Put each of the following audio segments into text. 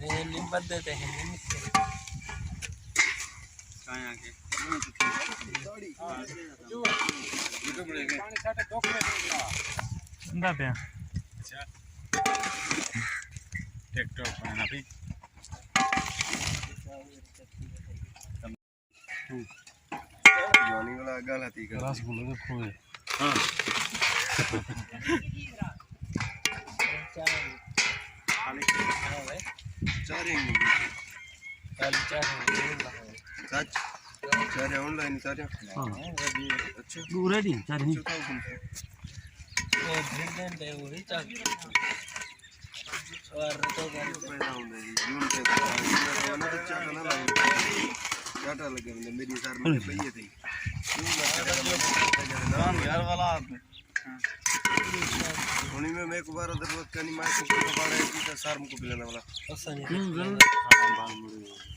ये लिंबत देते हैं कहाँ के ना पे अच्छा ट्रैक्टर पर अभी जोनी वाला गल हती कर रसगुल्ले तो खोए हाँ चारेंगे सच चारे ऑनलाइन चारे हाँ अच्छा दूर है डी चार नहीं वो भिंडन दे वो ही चाक और तो पैदा होने जी जून पे तो ना चाटा ना लगे चाटा लगे बंदे मेरी सर में पईए थी काम यार वाला उन्हीं में मैं कुबारा दरवाज़ कनी मार को बाड़ा है कि सर में को पिलाने वाला पसंद जरूर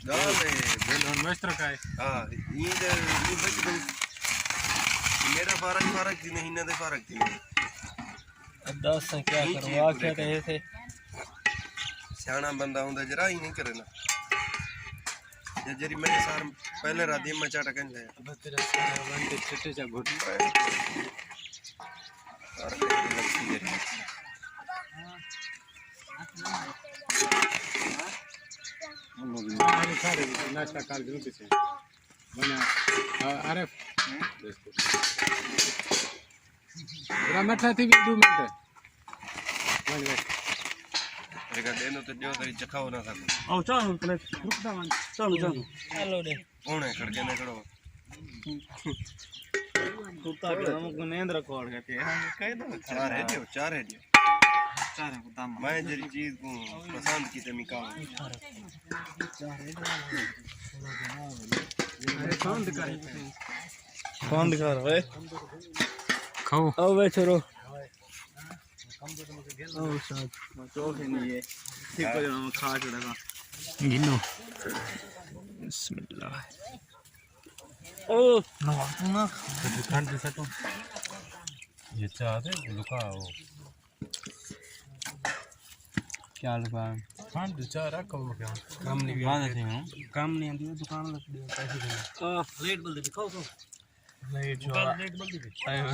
गाल है बेलन मास्टर का है हां ये बच गई मेरा फर्क थी नहीं ना दे फर्क थी अब 10 से क्या करो आखे तो ऐसे सियाना बंदा हुंदा जरा ही नहीं करे ना ये जरी मेरे सर पहले रात में चाटा कन ले अब तेरा सारा बंदे छोटे सा घुट और लक्ष्मी जरी अरे सारे नाश्ता कर दूं पीछे बना अरे ग्रामठा थी भी 2 मिनट बन गए रेगा देनो तो दियो तरी चखाओ ना सको आओ चलो प्लेट रुक दा चलो चलो हेलो दे कौन है खड़के ने खड़ो कुत्ता के हमको नींद रखोड़ के हम कह दो चार है दियो चार को दाम मैं जरी चीज को पसंद की तमी का अरे कौन दिखाई कौन दिखा रहा है खाओ आओ वे छोरो ओ शायद तो है नहीं है ठीक हो जाना खा चढ़ेगा गिनो बिस्मिल्लाह ओ ना ना दुकान पे तो ये चाहते लुका वो क्या लगा हाँ दो चार कब क्या काम नहीं बात है काम नहीं आती दुकान लग पैसे लेट बोल दे दिखाओ तो लेट जो लेट बोल दी